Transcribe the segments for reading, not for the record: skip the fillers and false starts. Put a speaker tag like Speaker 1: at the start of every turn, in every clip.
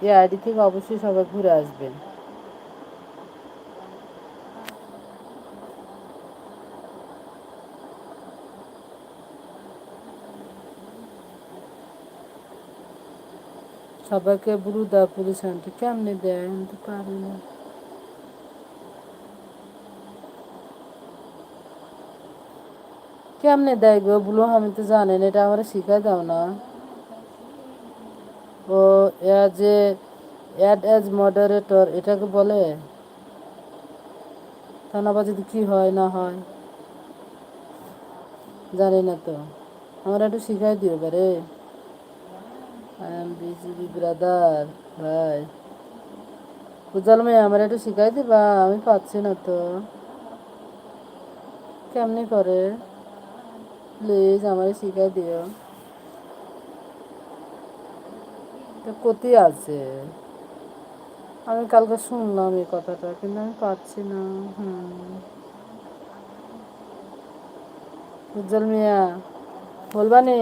Speaker 1: এই আইডি থেকে অবশ্যই সবাই ঘুরে আসবেন। সবাইকে ব্লু দা পুলিশ আন্টি কেমনে দেয় আমি তো পারি না। কেমনে দেয় গো ব্লু, আমি তো জানেন, এটা আমার শিখাই দাও না। ও as a add as moderator এটাকে বলে, তা না বা যদি কী হয় না হয় জানি না তো, আমার একটু শিখাই দিও বারে। আই এম বিজিবি ব্রাদার ভাই, উজ্জ্বল মেয়ে আমার একটু শিখাই দিবা, আমি পাচ্ছি না তো কেমনি করে, প্লিজ আমার শিখাই দিও। তো কোথায় আছে, আমি কালকে শুনলাম এই কথাটা কিন্তু আমি পাচ্ছি না। উজ্জ্বল মিয়া বলবা নি,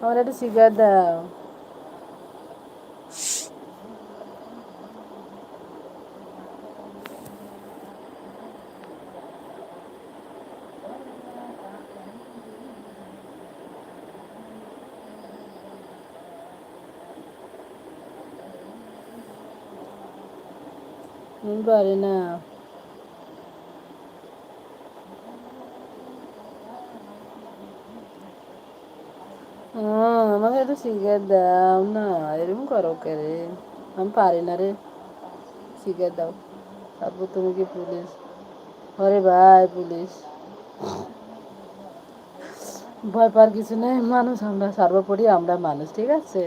Speaker 1: আমার একটু শিখাই দাও। আমি পারি না। আমাকে একটু শিখাই দাও না, এরকম করো কে রে, আমি পারি না রে, শিখাই দাও। তারপর তুমি কি পুলিশ, আরে ভাই পুলিশ, ভয় পাওয়ার কিছু নেই, মানুষ আমরা, সর্বোপরি আমরা মানুষ, ঠিক আছে।